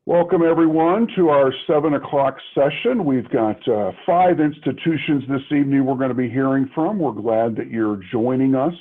Welcome everyone to our 7 o'clock session. We've got 5 institutions this evening we're going to be hearing from. We're glad that you're joining us.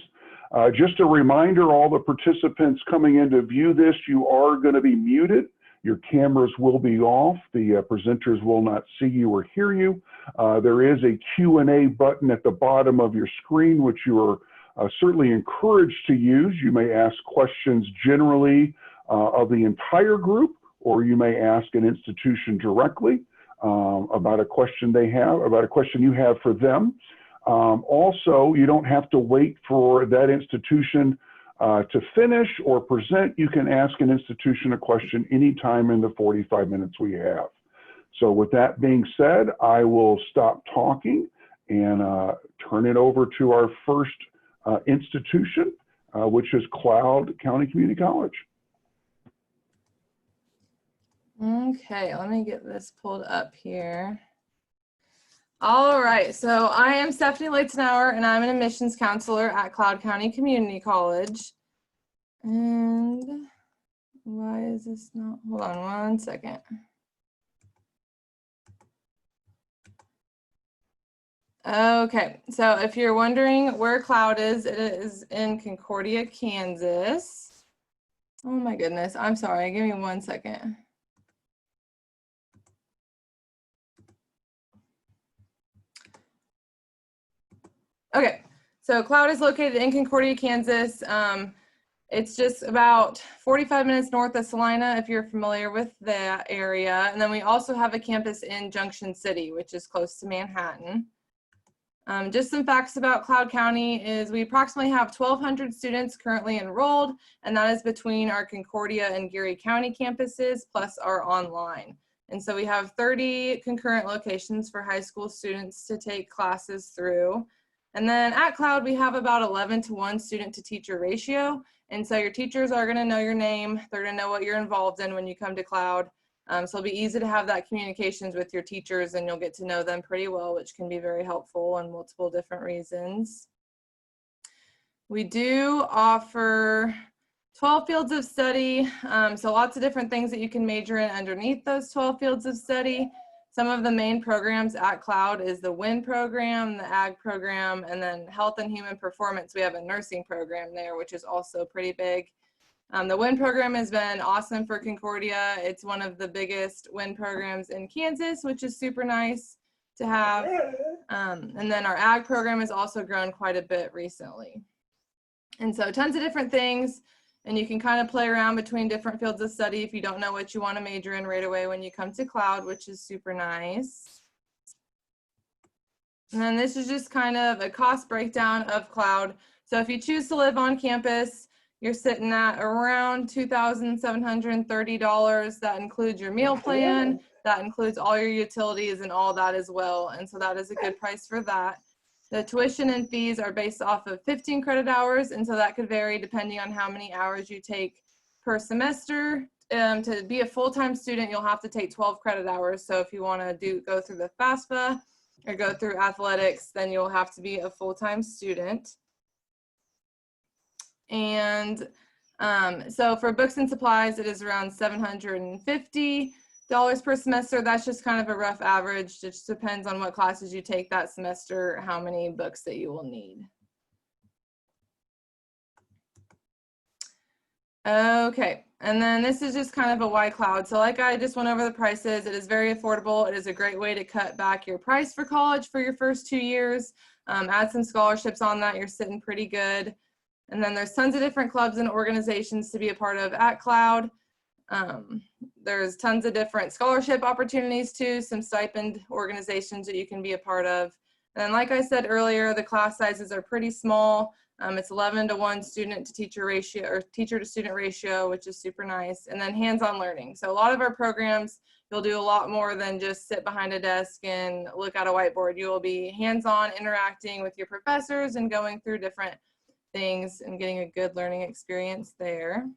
Just a reminder, all the participants coming in to view this, you are going to be muted. Your cameras will be off. The presenters will not see you or hear you. There is a Q&A button at the bottom of your screen, which you are certainly encouraged to use. You may ask questions generally of the entire group, or you may ask an institution directly about a question they have, about a question you have for them. Also, you don't have to wait for that institution to finish or present. You can ask an institution a question anytime in the 45 minutes we have. So with that being said, I will stop talking and turn it over to our first institution, which is Cloud County Community College. Okay, let me get this pulled up here. All right, so I am Stephanie Leitztenauer, and I'm an admissions counselor at Cloud County Community College. And why is this not? Hold on one second. Okay, so if you're wondering where Cloud is, it is in Concordia, Kansas. Oh my goodness, I'm sorry, give me 1 second. Okay, so Cloud is located in Concordia, Kansas. It's just about 45 minutes north of Salina, if you're familiar with that area. And then we also have a campus in Junction City, which is close to Manhattan. Just some facts about Cloud County is we approximately have 1,200 students currently enrolled, and that is between our Concordia and Geary County campuses, plus our online. And so we have 30 concurrent locations for high school students to take classes through. And then at Cloud, we have about 11-to-1 student to teacher ratio. And so your teachers are going to know your name. They're going to know what you're involved in when you come to Cloud. So it'll be easy to have that communications with your teachers, and you'll get to know them pretty well, which can be very helpful in multiple different reasons. We do offer 12 fields of study. So lots of different things that you can major in underneath those 12 fields of study. Some of the main programs at Cloud is the WIN program, the AG program, and then Health and Human Performance. We have a nursing program there, which is also pretty big. The WIN program has been awesome for Concordia. It's one of the biggest WIN programs in Kansas, which is super nice to have. And then our AG program has also grown quite a bit recently. And so tons of different things. And you can kind of play around between different fields of study if you don't know what you want to major in right away when you come to Cloud, which is super nice. And then this is just kind of a cost breakdown of Cloud. So if you choose to live on campus, you're sitting at around $2,730. That includes your meal plan. That includes all your utilities and all that as well. And so that is a good price for that. The tuition and fees are based off of 15 credit hours, and so that could vary depending on how many hours you take per semester. To be a full-time student, you'll have to take 12 credit hours. So if you want to go through the FAFSA or go through athletics, then you'll have to be a full-time student. And so for books and supplies, it is around $750 per semester. That's just kind of a rough average. It just depends on what classes you take that semester, how many books that you will need. Okay, and then this is just kind of a why Cloud. So like I just went over the prices, it is very affordable. It is a great way to cut back your price for college for your first 2 years. Add some scholarships on that, you're sitting pretty good. And then there's tons of different clubs and organizations to be a part of at Cloud. There's tons of different scholarship opportunities too, some stipend organizations that you can be a part of. And then like I said earlier, the class sizes are pretty small. It's 11-to-1 student to teacher ratio, or teacher to student ratio, which is super nice. And then hands-on learning. So a lot of our programs, you'll do a lot more than just sit behind a desk and look at a whiteboard. You will be hands-on interacting with your professors and going through different things and getting a good learning experience there.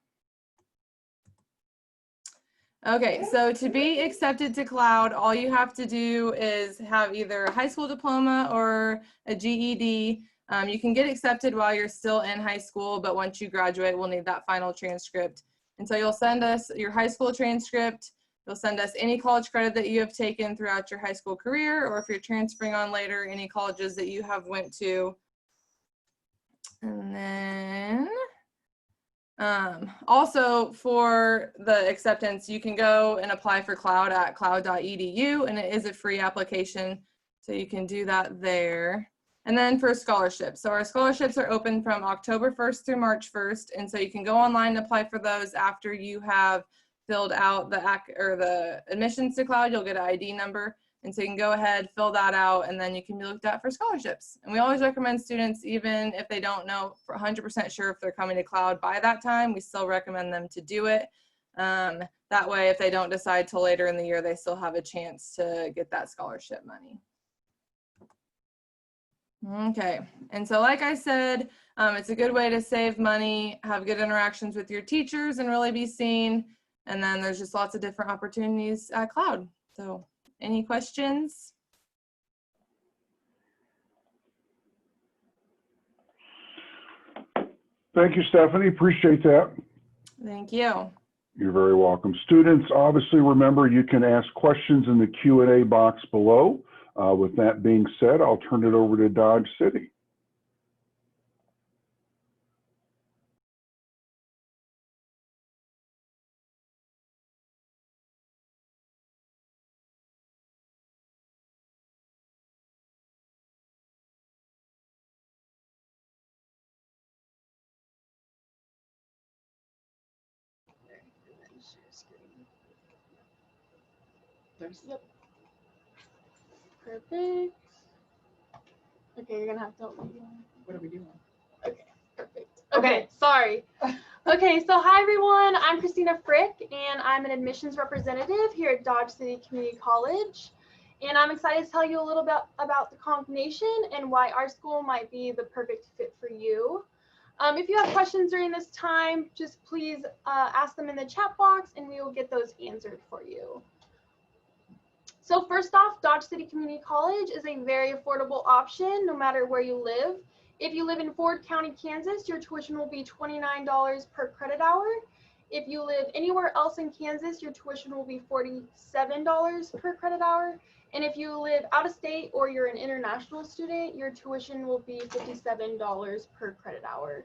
Okay, so to be accepted to Cloud, all you have to do is have either a high school diploma or a GED. You can get accepted while you're still in high school, but once you graduate, we'll need that final transcript. And so you'll send us your high school transcript. You'll send us any college credit that you have taken throughout your high school career, or if you're transferring on later, any colleges that you have went to. And then also for the acceptance, you can go and apply for Cloud at cloud.edu, and it is a free application, so you can do that there. And then for scholarships, so our scholarships are open from October 1st through March 1st, and so you can go online and apply for those after you have filled out the admissions to Cloud. You'll get an ID number, and so you can go ahead, fill that out, and then you can be looked at for scholarships. And we always recommend students, even if they don't know for 100% sure if they're coming to Cloud by that time, we still recommend them to do it. That way, if they don't decide till later in the year, they still have a chance to get that scholarship money. Okay, and so like I said, it's a good way to save money, have good interactions with your teachers, and really be seen. And then there's just lots of different opportunities at Cloud. So any questions? Thank you, Stephanie. Appreciate that. Thank you. You're very welcome. Students, obviously remember you can ask questions in the Q&A box below. With that being said, I'll turn it over to Dodge City. Yep. Perfect. Okay, you're gonna have to help me. What are we doing? Okay, perfect. Okay, sorry. Okay, so hi everyone. I'm Christina Frick, and I'm an admissions representative here at Dodge City Community College. And I'm excited to tell you a little bit about the combination and why our school might be the perfect fit for you. If you have questions during this time, just please ask them in the chat box and we will get those answered for you. So first off, Dodge City Community College is a very affordable option no matter where you live. If you live in Ford County, Kansas, your tuition will be $29 per credit hour. If you live anywhere else in Kansas, your tuition will be $47 per credit hour. And if you live out of state or you're an international student, your tuition will be $57 per credit hour.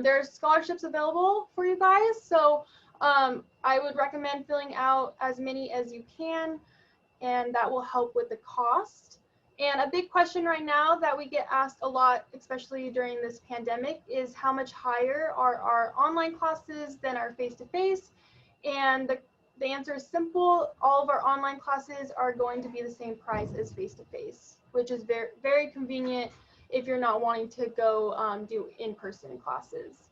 There's scholarships available for you guys, so I would recommend filling out as many as you can, and that will help with the cost. And a big question right now that we get asked a lot, especially during this pandemic, is how much higher are our online classes than our face-to-face? And the answer is simple. All of our online classes are going to be the same price as face-to-face, which is very, very convenient if you're not wanting to go do in-person classes.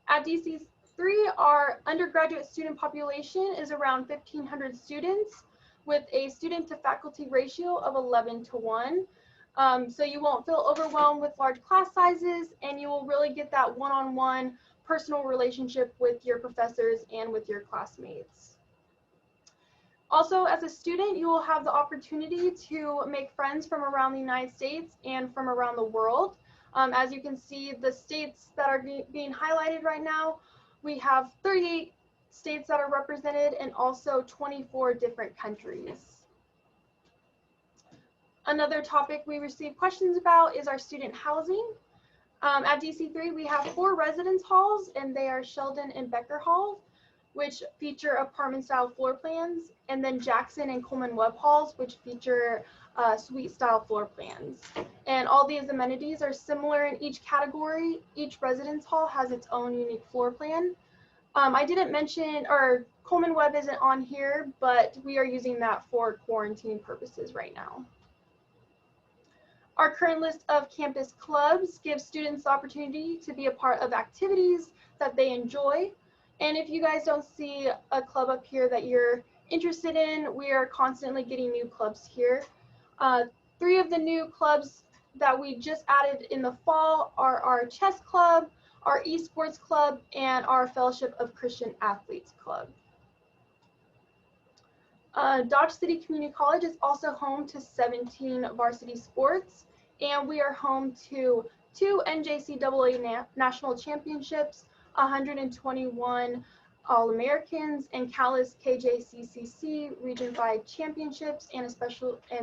At DC3, our undergraduate student population is around 1,500 students, with a student to faculty ratio of 11:1. So you won't feel overwhelmed with large class sizes, and you will really get that one-on-one personal relationship with your professors and with your classmates. Also, as a student, you will have the opportunity to make friends from around the United States and from around the world. As you can see, the states that are being highlighted right now, we have 38 states that are represented and also 24 different countries. Another topic we receive questions about is our student housing. At DC3, we have 4 residence halls, and they are Sheldon and Becker Hall, which feature apartment-style floor plans, and then Jackson and Coleman Webb halls, which feature suite-style floor plans. And all these amenities are similar in each category. Each residence hall has its own unique floor plan. I didn't mention, or Coleman Webb isn't on here, but we are using that for quarantine purposes right now. Our current list of campus clubs gives students the opportunity to be a part of activities that they enjoy. And if you guys don't see a club up here that you're interested in, we are constantly getting new clubs here. 3 of the new clubs that we just added in the fall are our chess club, our esports club, and our Fellowship of Christian Athletes club. Dodge City Community College is also home to 17 varsity sports, and we are home to 2 NJCAA national championships, 121 All-Americans, and countless KJCCC region-wide championships and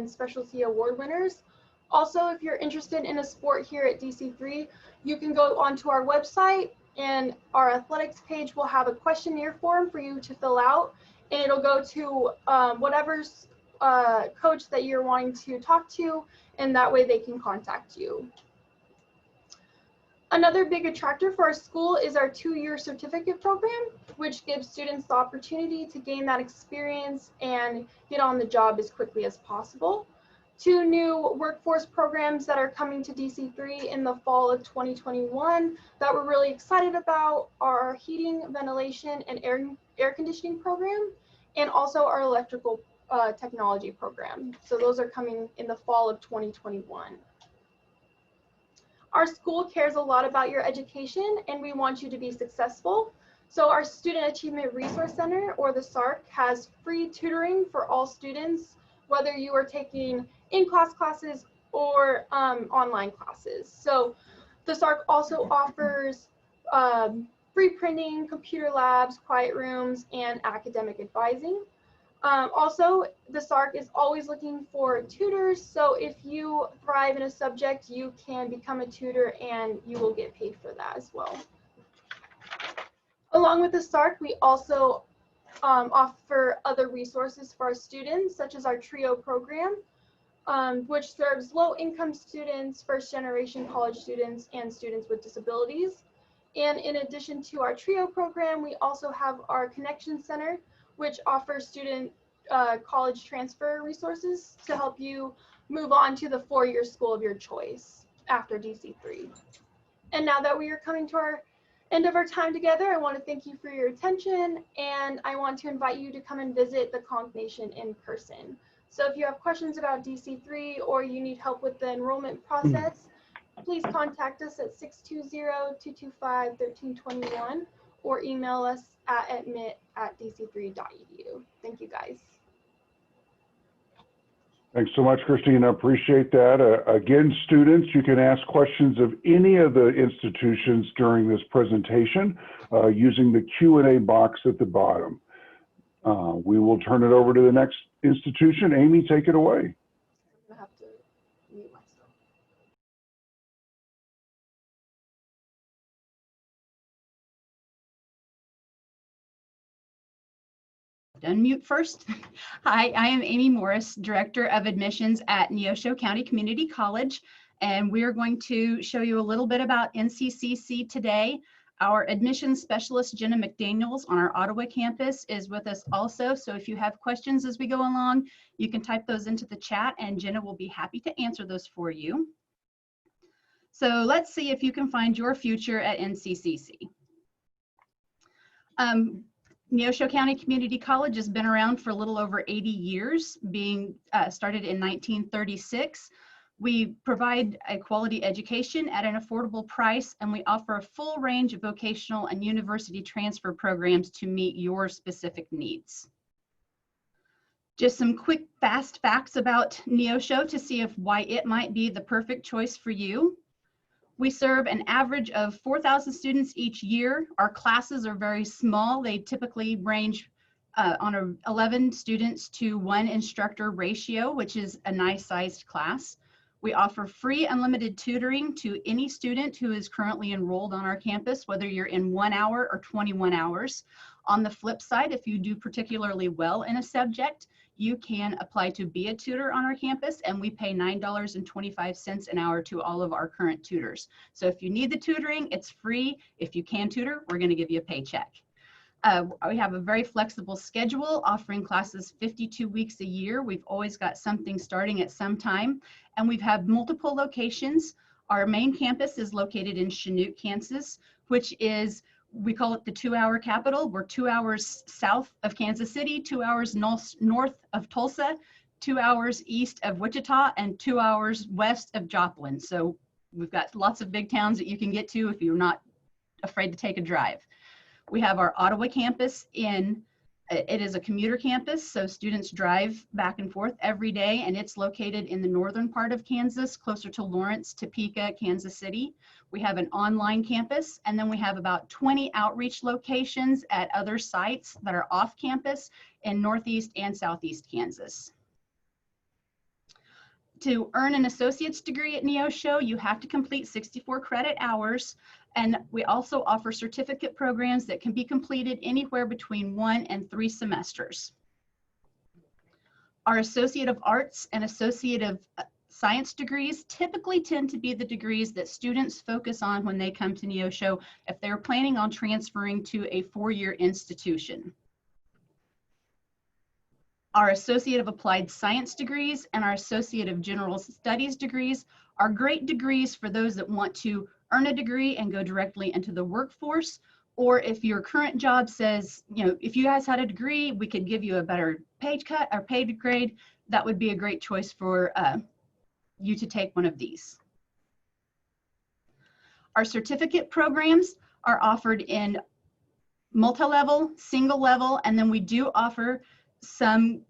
specialty award winners. Also, if you're interested in a sport here at DC3, you can go onto our website, and our athletics page will have a questionnaire form for you to fill out, and it'll go to whatever's coach that you're wanting to talk to, and that way they can contact you. Another big attractor for our school is our 2-year certificate program, which gives students the opportunity to gain that experience and get on the job as quickly as possible. 2 new workforce programs that are coming to DC3 in the fall of 2021 that we're really excited about are our heating, ventilation, and air conditioning program, and also our electrical technology program. So those are coming in the fall of 2021. Our school cares a lot about your education, and we want you to be successful. So our Student Achievement Resource Center, or the SARC, has free tutoring for all students, whether you are taking in-class classes or online classes. So the SARC also offers free printing, computer labs, quiet rooms, and academic advising. Also, the SARC is always looking for tutors, so if you thrive in a subject, you can become a tutor and you will get paid for that as well. Along with the SARC, we also offer other resources for our students, such as our TRIO program, which serves low-income students, first-generation college students, and students with disabilities. And in addition to our TRIO program, we also have our Connection Center, which offers student college transfer resources to help you move on to the 4-year school of your choice after DC3. And now that we are coming to our end of our time together, I want to thank you for your attention, and I want to invite you to come and visit the Conch Nation in person. So if you have questions about DC3 or you need help with the enrollment process, please contact us at 620-225-1321 or email us at admit@dc3.edu. Thank you, guys. Thanks so much, Christina. Appreciate that. Again, students, you can ask questions of any of the institutions during this presentation using the Q&A box at the bottom. We will turn it over to the next institution. Amy, take it away. I have to mute myself. Unmute first. Hi, I am Amy Morris, Director of Admissions at Neosho County Community College, and we're going to show you a little bit about NCCC today. Our admissions specialist, Jenna McDaniels, on our Ottawa campus is with us also, so if you have questions as we go along, you can type those into the chat and Jenna will be happy to answer those for you. So let's see if you can find your future at NCCC. Neosho County Community College has been around for a little over 80 years, being started in 1936. We provide a quality education at an affordable price, and we offer a full range of vocational and university transfer programs to meet your specific needs. Just some quick, fast facts about Neosho to see why it might be the perfect choice for you. We serve an average of 4,000 students each year. Our classes are very small. They typically range on 11 students to 1 instructor ratio, which is a nice sized class. We offer free unlimited tutoring to any student who is currently enrolled on our campus, whether you're in 1 hour or 21 hours. On the flip side, if you do particularly well in a subject, you can apply to be a tutor on our campus, and we pay $9.25 an hour to all of our current tutors. So if you need the tutoring, it's free. If you can tutor, we're going to give you a paycheck. We have a very flexible schedule, offering classes 52 weeks a year. We've always got something starting at some time, and we've had multiple locations. Our main campus is located in Chanute, Kansas, which is, we call it the 2-hour capital. We're 2 hours south of Kansas City, 2 hours north of Tulsa, 2 hours east of Wichita, and 2 hours west of Joplin. So we've got lots of big towns that you can get to if you're not afraid to take a drive. We have our Ottawa campus in It is a commuter campus, so students drive back and forth every day, and it's located in the northern part of Kansas, closer to Lawrence, Topeka, Kansas City. We have an online campus, and then we have about 20 outreach locations at other sites that are off campus in Northeast and Southeast Kansas. To earn an associate's degree at Neosho, you have to complete 64 credit hours. And we also offer certificate programs that can be completed anywhere between 1 and 3 semesters. Our Associate of Arts and Associate of Science degrees typically tend to be the degrees that students focus on when they come to Neosho if they're planning on transferring to a 4-year institution. Our Associate of Applied Science degrees and our Associate of General Studies degrees are great degrees for those that want to earn a degree and go directly into the workforce, or if your current job says, you know, if you guys had a degree, we could give you a better pay cut or paid grade, that would be a great choice for you to take one of these. Our certificate programs are offered in multi-level, single level, and then we do offer some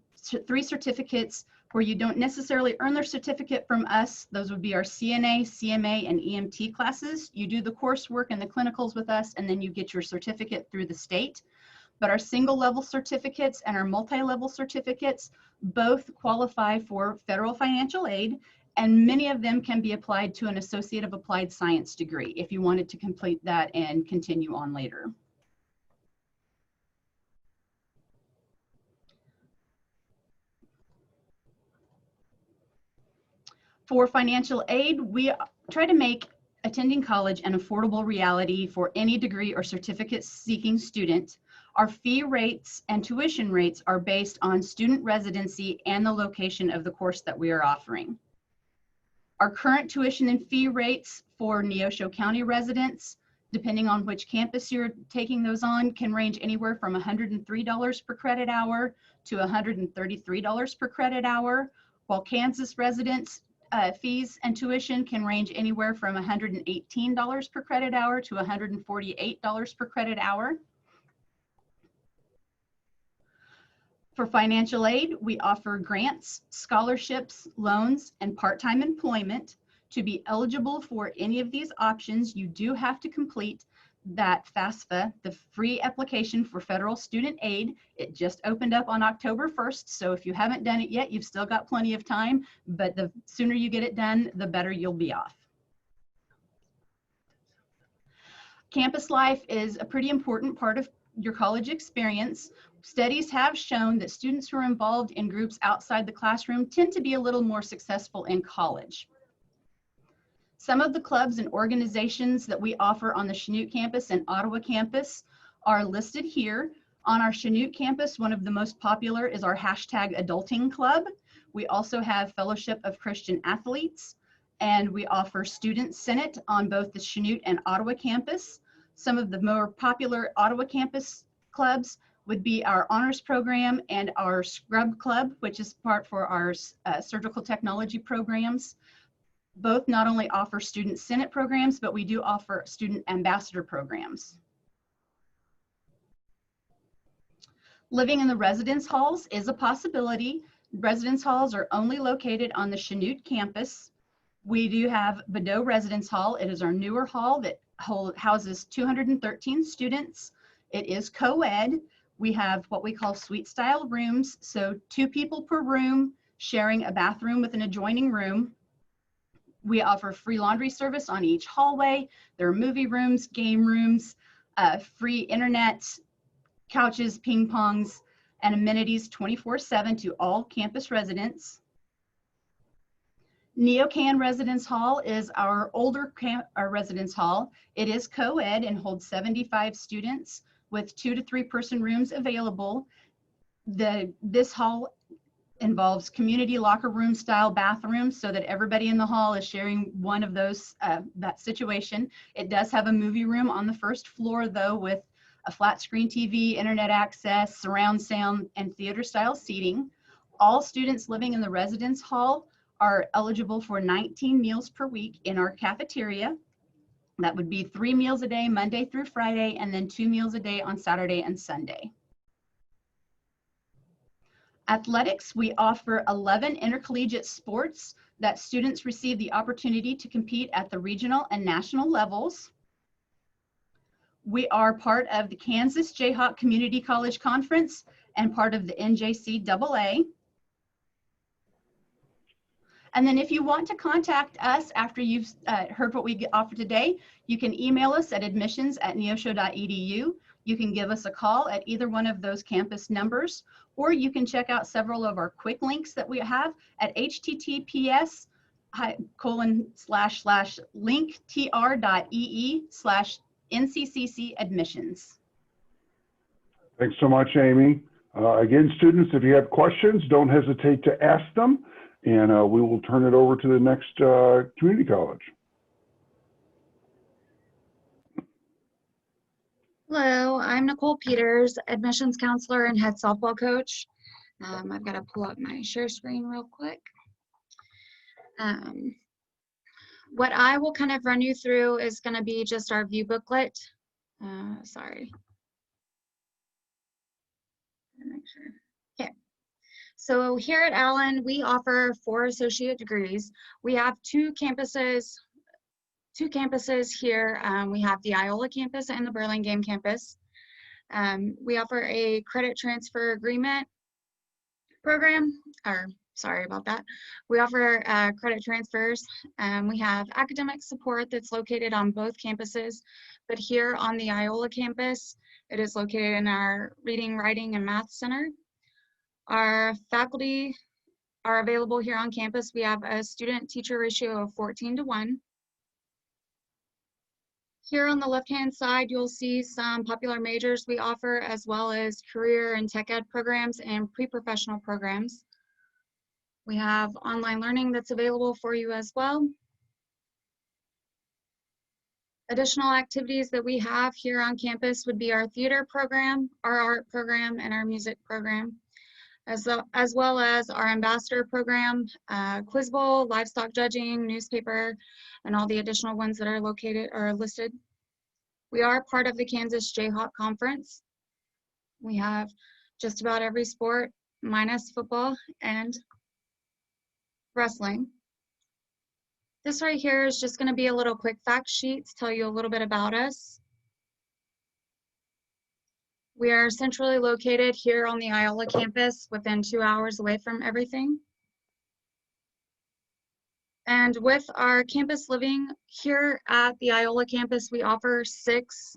3 certificates where you don't necessarily earn their certificate from us. Those would be our CNA, CMA, and EMT classes. You do the coursework and the clinicals with us, and then you get your certificate through the state. But our single level certificates and our multi-level certificates both qualify for federal financial aid, and many of them can be applied to an Associate of Applied Science degree if you wanted to complete that and continue on later. For financial aid, we try to make attending college an affordable reality for any degree or certificate seeking student. Our fee rates and tuition rates are based on student residency and the location of the course that we are offering. Our current tuition and fee rates for Neosho County residents, depending on which campus you're taking those on, can range anywhere from $103 per credit hour to $133 per credit hour, while Kansas residents fees and tuition can range anywhere from $118 per credit hour to $148 per credit hour. For financial aid, we offer grants, scholarships, loans, and part-time employment. To be eligible for any of these options, you do have to complete that FAFSA, the free application for federal student aid. It just opened up on October 1st, so if you haven't done it yet, you've still got plenty of time, but the sooner you get it done, the better you'll be off. Campus life is a pretty important part of your college experience. Studies have shown that students who are involved in groups outside the classroom tend to be a little more successful in college. Some of the clubs and organizations that we offer on the Chanute campus and Ottawa campus are listed here. On our Chanute campus, one of the most popular is our #Adulting Club. We also have Fellowship of Christian Athletes, and we offer Student Senate on both the Chanute and Ottawa campus. Some of the more popular Ottawa campus clubs would be our Honors Program and our Scrub Club, which is part for our surgical technology programs. Both not only offer Student Senate programs, but we do offer Student Ambassador programs. Living in the residence halls is a possibility. Residence halls are only located on the Chanute campus. We do have Badeau Residence Hall. It is our newer hall that houses 213 students. It is co-ed. We have what we call suite style rooms, so 2 people per room sharing a bathroom with an adjoining room. We offer free laundry service on each hallway. There are movie rooms, game rooms, free internet, couches, ping pongs, and amenities 24/7 to all campus residents. NeoCan Residence Hall is our older residence hall. It is co-ed and holds 75 students with 2 to 3 person rooms available. This hall involves community locker room style bathrooms so that everybody in the hall is sharing one of those, that situation. It does have a movie room on the first floor though, with a flat screen TV, internet access, surround sound, and theater style seating. All students living in the residence hall are eligible for 19 meals per week in our cafeteria. That would be 3 meals a day, Monday through Friday, and then 2 meals a day on Saturday and Sunday. Athletics, we offer 11 intercollegiate sports that students receive the opportunity to compete at the regional and national levels. We are part of the Kansas Jayhawk Community College Conference and part of the NJCAA. And then if you want to contact us after you've heard what we offer today, you can email us at admissions@neosho.edu. You can give us a call at either one of those campus numbers, or you can check out several of our quick links that we have at https://linktr.ee/NCCC admissions. Thanks so much, Amy. Again, students, if you have questions, don't hesitate to ask them, and we will turn it over to the next community college. Hello, I'm Nicole Peters, admissions counselor and head softball coach. I've got to pull up my share screen real quick. What I will kind of run you through is going to be just our view booklet. Sorry. Make sure. Okay. So here at Allen, we offer 4 associate degrees. We have two campuses here. We have the Iola campus and the Burlingame campus. We offer a credit transfer agreement program, or sorry about that. We offer credit transfers. We have academic support that's located on both campuses, but here on the Iola campus, it is located in our Reading, Writing, and Math Center. Our faculty are available here on campus. We have a student-teacher ratio of 14:1. Here on the left-hand side, you'll see some popular majors we offer, as well as career and tech ed programs and pre-professional programs. We have online learning that's available for you as well. Additional activities that we have here on campus would be our theater program, our art program, and our music program, as well as our ambassador program, quiz bowl, livestock judging, newspaper, and all the additional ones that are located or listed. We are part of the Kansas Jayhawk Conference. We have just about every sport minus football and wrestling. This right here is just going to be a little quick fact sheet to tell you a little bit about us. We are centrally located here on the Iola campus, within 2 hours away from everything. And with our campus living here at the Iola campus, we offer 6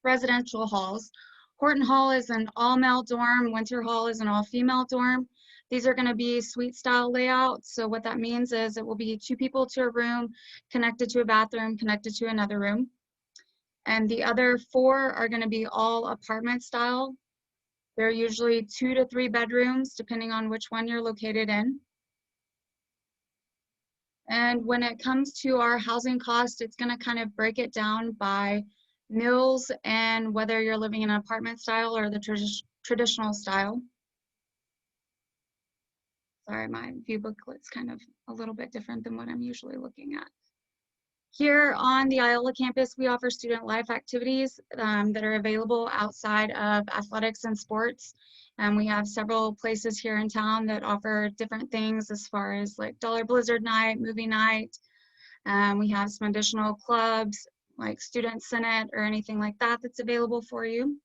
residential halls. Horton Hall is an all-male dorm. Winter Hall is an all-female dorm. These are going to be suite style layouts. So what that means is it will be 2 people to a room, connected to a bathroom, connected to another room. And the other 4 are going to be all apartment style. They're usually 2 to 3 bedrooms, depending on which one you're located in. And when it comes to our housing cost, it's going to kind of break it down by mills and whether you're living in an apartment style or the traditional style. Sorry, my view booklet's kind of a little bit different than what I'm usually looking at. Here on the Iola campus, we offer student life activities that are available outside of athletics and sports. And we have several places here in town that offer different things as far as like Dollar Blizzard night, movie night. We have some additional clubs like Student Senate or anything like that that's available for you.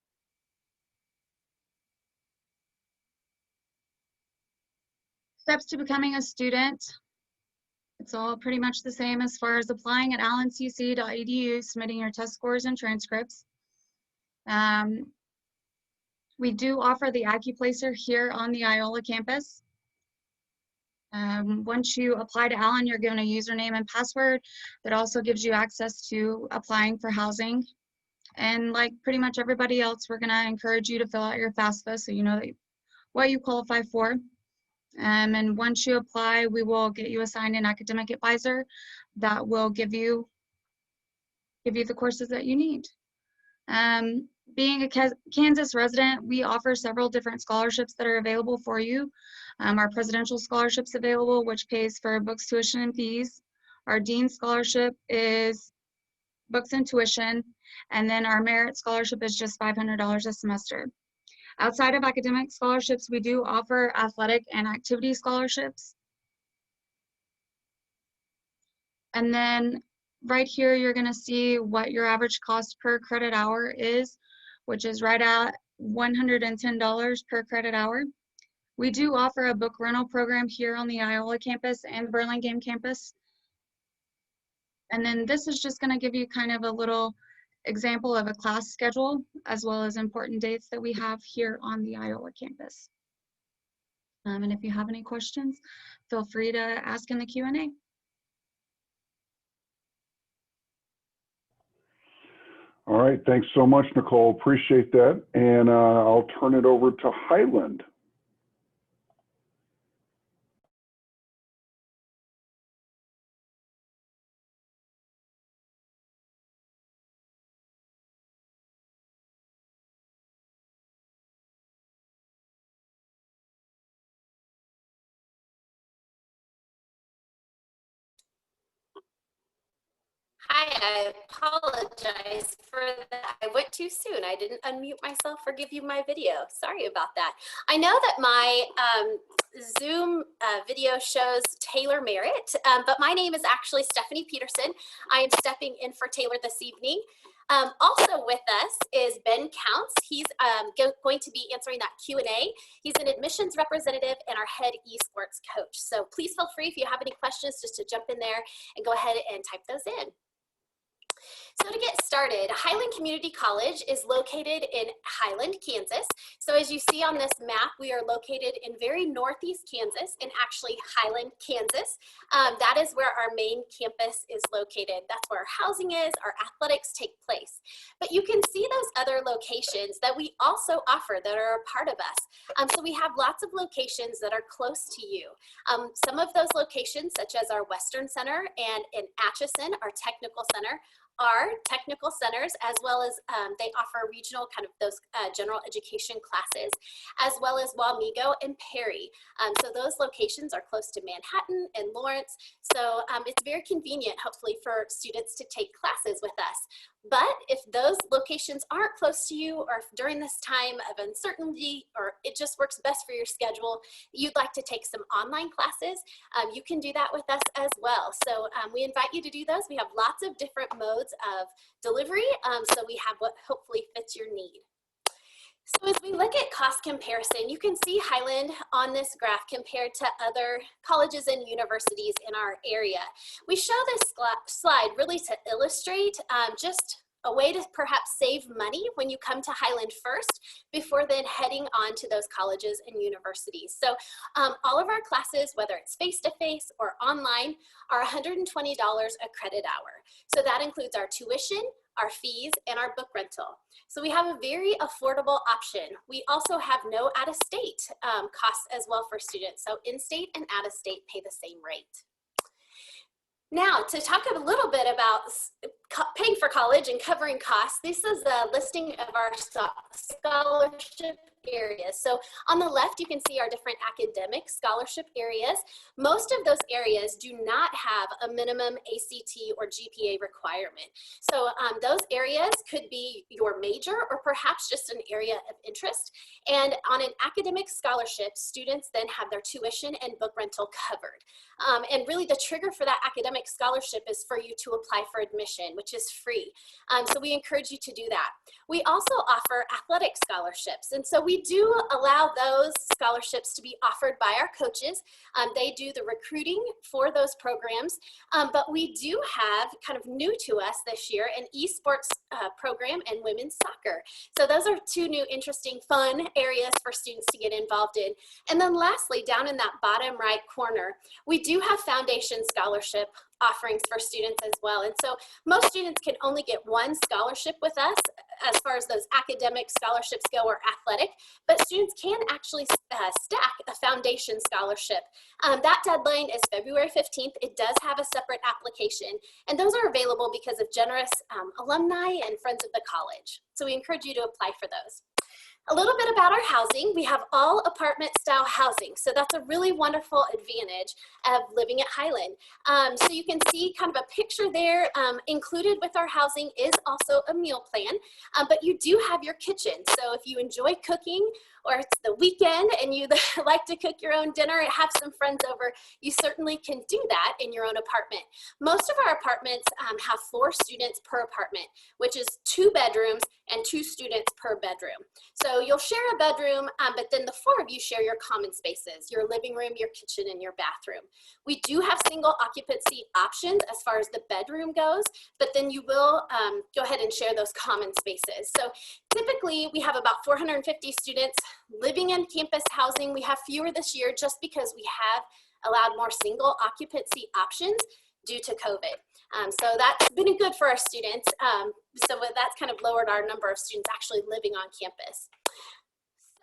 Steps to becoming a student. It's all pretty much the same as far as applying at highlandcc.edu, submitting your test scores and transcripts. We do offer the AccuPlacer here on the Iola campus. Once you apply to Allen, you're given a username and password that also gives you access to applying for housing. And like pretty much everybody else, we're gonna encourage you to fill out your FAFSA so you know what you qualify for. And once you apply, we will get you assigned an academic advisor that will give you the courses that you need. Being a Kansas resident, we offer several different scholarships that are available for you. Our presidential scholarship's available, which pays for books, tuition, and fees. Our Dean Scholarship is books and tuition. And then our Merit Scholarship is just $500 a semester. Outside of academic scholarships, we do offer athletic and activity scholarships. And then right here, you're going to see what your average cost per credit hour is, which is right at $110 per credit hour. We do offer a book rental program here on the Iola campus and the Burlingame campus. And then this is just going to give you kind of a little example of a class schedule, as well as important dates that we have here on the Iola campus. And if you have any questions, feel free to ask in the Q&A. All right, thanks so much, Nicole. Appreciate that. And I'll turn it over to Highland. Hi, I apologize for that. I went too soon. I didn't unmute myself or give you my video. Sorry about that. I know that my Zoom video shows Taylor Merritt, but my name is actually Stephanie Peterson. I am stepping in for Taylor this evening. Also with us is Ben Counts. He's going to be answering that Q&A. He's an admissions representative and our head esports coach. So please feel free if you have any questions just to jump in there and go ahead and type those in. So to get started, Highland Community College is located in Highland, Kansas. So as you see on this map, we are located in very northeast Kansas, and actually Highland, Kansas. That is where our main campus is located. That's where our housing is, our athletics take place. But you can see those other locations that we also offer that are a part of us. So we have lots of locations that are close to you. Some of those locations, such as our Western Center and in Atchison, our technical center, are technical centers, as well as they offer regional kind of those general education classes, as well as Wamego and Perry. So those locations are close to Manhattan and Lawrence. So it's very convenient, hopefully, for students to take classes with us. But if those locations aren't close to you, or if during this time of uncertainty, or it just works best for your schedule, you'd like to take some online classes, you can do that with us as well. So we invite you to do those. We have lots of different modes of delivery, so we have what hopefully fits your need. So as we look at cost comparison, you can see Highland on this graph compared to other colleges and universities in our area. We show this slide really to illustrate just a way to perhaps save money when you come to Highland first, before then heading on to those colleges and universities. So all of our classes, whether it's face-to-face or online, are $120 a credit hour. So that includes our tuition, our fees, and our book rental. So we have a very affordable option. We also have no out-of-state costs as well for students. So in-state and out-of-state pay the same rate. Now, to talk a little bit about paying for college and covering costs, this is a listing of our scholarship areas. So on the left, you can see our different academic scholarship areas. Most of those areas do not have a minimum ACT or GPA requirement. So those areas could be your major, or perhaps just an area of interest. And on an academic scholarship, students then have their tuition and book rental covered. And really the trigger for that academic scholarship is for you to apply for admission, which is free. So we encourage you to do that. We also offer athletic scholarships. And so we do allow those scholarships to be offered by our coaches. They do the recruiting for those programs. But we do have, kind of new to us this year, an esports program and women's soccer. So those are two new interesting, fun areas for students to get involved in. And then lastly, down in that bottom right corner, we do have foundation scholarship offerings for students as well. And so most students can only get one scholarship with us as far as those academic scholarships go, or athletic, but students can actually stack a foundation scholarship. That deadline is February 15th. It does have a separate application, and those are available because of generous alumni and friends of the college. So we encourage you to apply for those. A little bit about our housing. We have all apartment style housing. So that's a really wonderful advantage of living at Highland. So you can see kind of a picture there. Included with our housing is also a meal plan, but you do have your kitchen. So if you enjoy cooking, or it's the weekend and you like to cook your own dinner and have some friends over, you certainly can do that in your own apartment. Most of our apartments have 4 students per apartment, which is 2 bedrooms and 2 students per bedroom. So you'll share a bedroom, but then the 4 of you share your common spaces, your living room, your kitchen, and your bathroom. We do have single occupancy options as far as the bedroom goes, but then you will go ahead and share those common spaces. So typically we have about 450 students living in campus housing. We have fewer this year just because we have allowed more single occupancy options due to COVID. So that's been good for our students. So that's kind of lowered our number of students actually living on campus.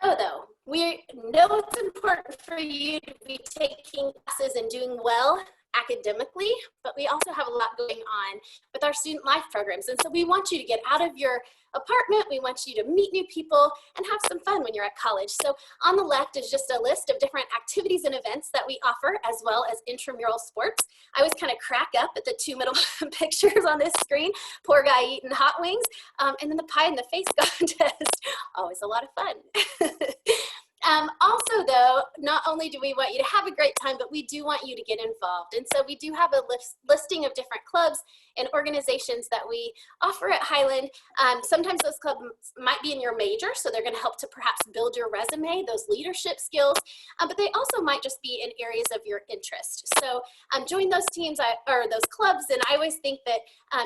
So though, we know it's important for you to be taking classes and doing well academically, but we also have a lot going on with our student life programs. And so we want you to get out of your apartment. We want you to meet new people and have some fun when you're at college. So on the left is just a list of different activities and events that we offer, as well as intramural sports. I always kind of crack up at the 2 middle pictures on this screen. Poor guy eating hot wings. And then the pie in the face contest. Always a lot of fun. Also though, not only do we want you to have a great time, but we do want you to get involved. And so we do have a listing of different clubs and organizations that we offer at Highland. Sometimes those clubs might be in your major, so they're going to help to perhaps build your resume, those leadership skills, but they also might just be in areas of your interest. So join those teams or those clubs, and I always think that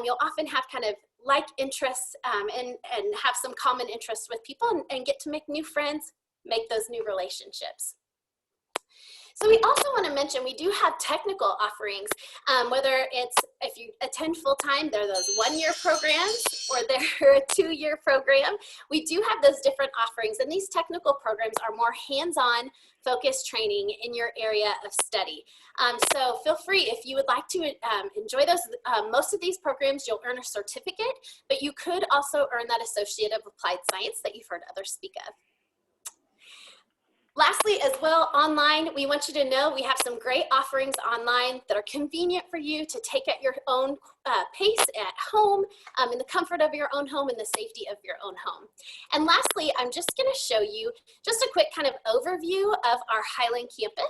you'll often have kind of like interests and have some common interests with people and get to make new friends, make those new relationships. So we also want to mention we do have technical offerings, whether it's if you attend full-time, they're those 1-year programs or they're a 2-year program. We do have those different offerings, and these technical programs are more hands-on focused training in your area of study. So feel free if you would like to enjoy those. Most of these programs you'll earn a certificate, but you could also earn that Associate of Applied Science that you've heard others speak of. Lastly, as well, online, we want you to know we have some great offerings online that are convenient for you to take at your own pace at home, in the comfort of your own home, and the safety of your own home. And lastly, I'm just going to show you just a quick kind of overview of our Highland campus,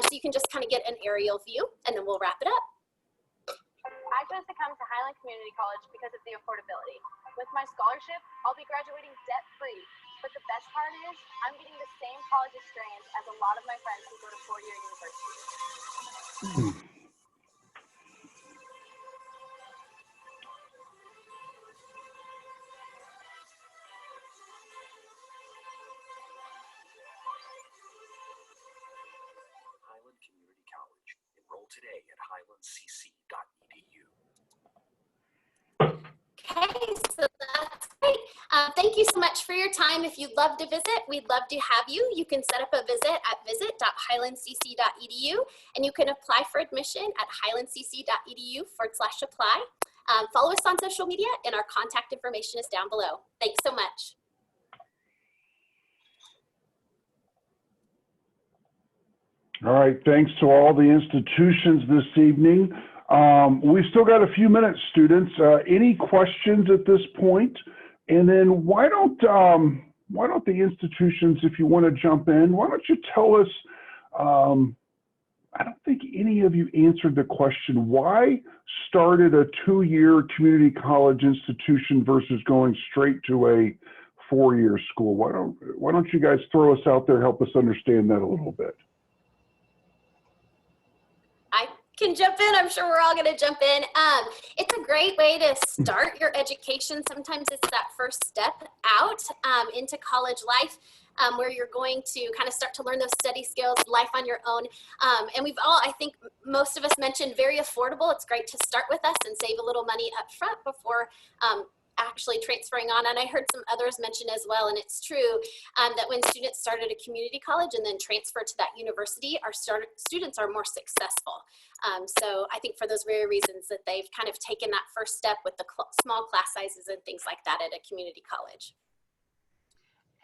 so you can just kind of get an aerial view, and then we'll wrap it up. I chose to come to Highland Community College because of the affordability. With my scholarship, I'll be graduating debt-free. But the best part is, I'm getting the same college experience as a lot of my friends who go to 4-year universities. Highland Community College. Enroll today at highlandcc.edu. Okay, so that's great. Thank you so much for your time. If you'd love to visit, we'd love to have you. You can set up a visit at visit.highlandcc.edu, and you can apply for admission at highlandcc.edu/apply. Follow us on social media, and our contact information is down below. Thanks so much. All right, thanks to all the institutions this evening. We've still got a few minutes, students. Any questions at this point? And then why don't the institutions, if you want to jump in, why don't you tell us, I don't think any of you answered the question, why started a 2-year community college institution versus going straight to a 4-year school? Why don't you guys throw us out there, help us understand that a little bit? Can jump in. I'm sure we're all going to jump in. It's a great way to start your education. Sometimes it's that first step out into college life, where you're going to kind of start to learn those study skills, life on your own. And we've all, I think most of us mentioned, very affordable. It's great to start with us and save a little money up front before actually transferring on. And I heard some others mention as well, and it's true, that when students start at a community college and then transfer to that university, our students are more successful. So I think for those very reasons that they've kind of taken that first step with the small class sizes and things like that at a community college.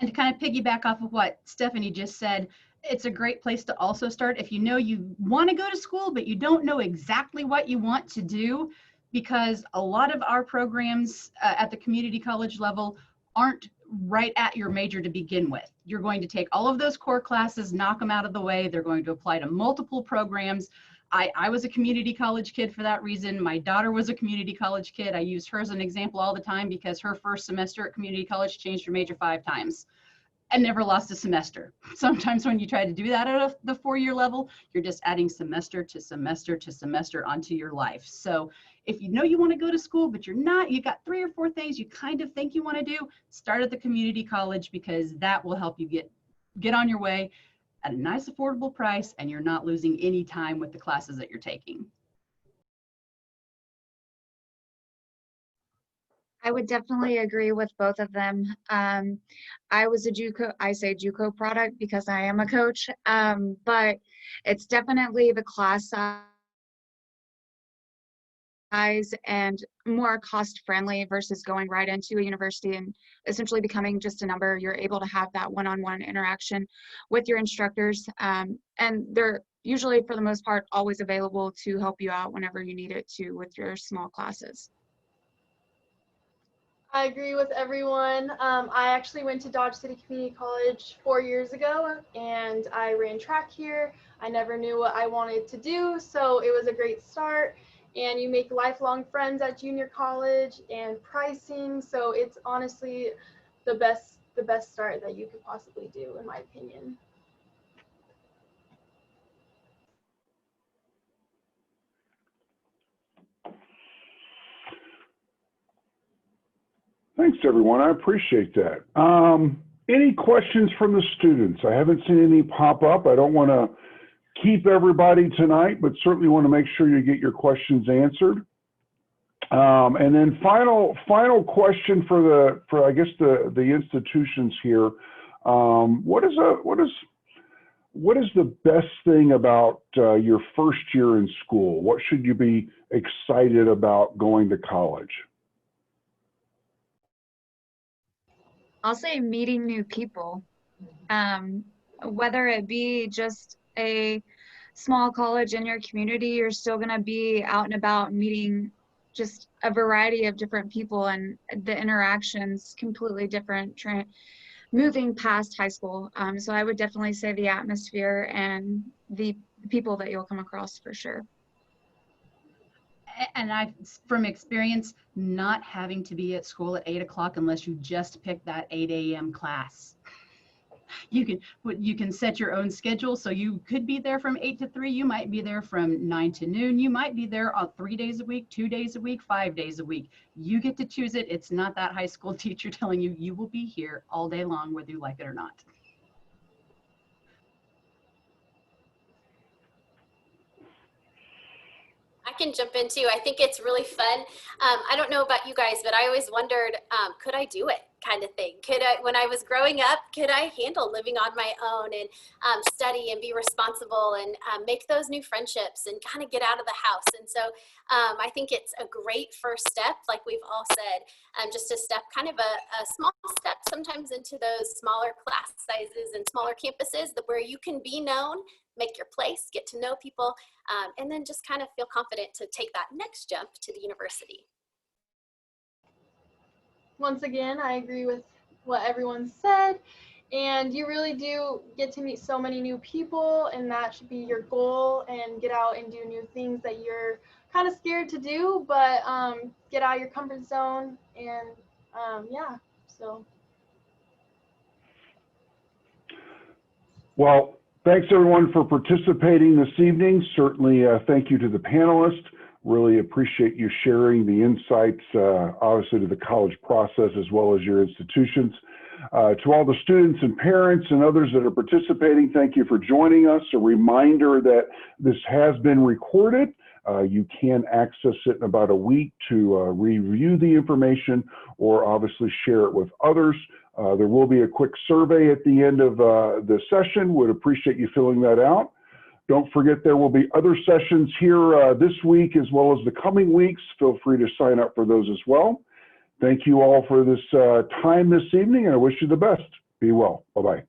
And to kind of piggyback off of what Stephanie just said, it's a great place to also start if you know you want to go to school, but you don't know exactly what you want to do, because a lot of our programs at the community college level aren't right at your major to begin with. You're going to take all of those core classes, knock them out of the way. They're going to apply to multiple programs. I was a community college kid for that reason. My daughter was a community college kid. I use her as an example all the time because her first semester at community college changed her major 5 times and never lost a semester. Sometimes when you try to do that at the 4-year level, you're just adding semester to semester to semester onto your life. So if you know you want to go to school, but you're not, you got 3 or 4 things you kind of think you want to do, start at the community college, because that will help you get on your way at a nice affordable price, and you're not losing any time with the classes that you're taking. I would definitely agree with both of them. I was a JUCO, I say JUCO product because I am a coach, but it's definitely the class size and more cost friendly versus going right into a university and essentially becoming just a number. You're able to have that one-on-one interaction with your instructors, and they're usually, for the most part, always available to help you out whenever you need it to with your small classes. I agree with everyone. I actually went to Dodge City Community College 4 years ago, and I ran track here. I never knew what I wanted to do, so it was a great start. And you make lifelong friends at junior college and pricing, so it's honestly the best start that you could possibly do, in my opinion. Thanks, everyone. I appreciate that. Any questions from the students? I haven't seen any pop up. I don't want to keep everybody tonight, but certainly want to make sure you get your questions answered. And then final question for I guess the institutions here. What is the best thing about your first year in school? What should you be excited about going to college? I'll say meeting new people, whether it be just a small college in your community, you're still going to be out and about meeting just a variety of different people, and the interactions completely different moving past high school. So I would definitely say the atmosphere and the people that you'll come across for sure. And from experience, not having to be at school at 8 o'clock unless you just pick that 8 a.m. class. You can set your own schedule, so you could be there from 8 to 3. You might be there from 9 to noon. You might be there 3 days a week, 2 days a week, 5 days a week. You get to choose it. It's not that high school teacher telling you you will be here all day long, whether you like it or not. I can jump in too. I think it's really fun. I don't know about you guys, but I always wondered, could I do it, kind of thing? Could I, when I was growing up, could I handle living on my own and study and be responsible and make those new friendships and kind of get out of the house? And so I think it's a great first step, like we've all said, just to step kind of a small step sometimes into those smaller class sizes and smaller campuses where you can be known, make your place, get to know people, and then just kind of feel confident to take that next jump to the university. Once again, I agree with what everyone said, and you really do get to meet so many new people, and that should be your goal, and get out and do new things that you're kind of scared to do, but get out of your comfort zone, and yeah, so. Well, thanks everyone for participating this evening. Certainly thank you to the panelists. Really appreciate you sharing the insights, obviously, to the college process as well as your institutions. To all the students and parents and others that are participating, thank you for joining us. A reminder that this has been recorded. You can access it in about a week to review the information or obviously share it with others. There will be a quick survey at the end of the session. Would appreciate you filling that out. Don't forget there will be other sessions here this week as well as the coming weeks. Feel free to sign up for those as well. Thank you all for this time this evening, and I wish you the best. Be well. Bye-bye.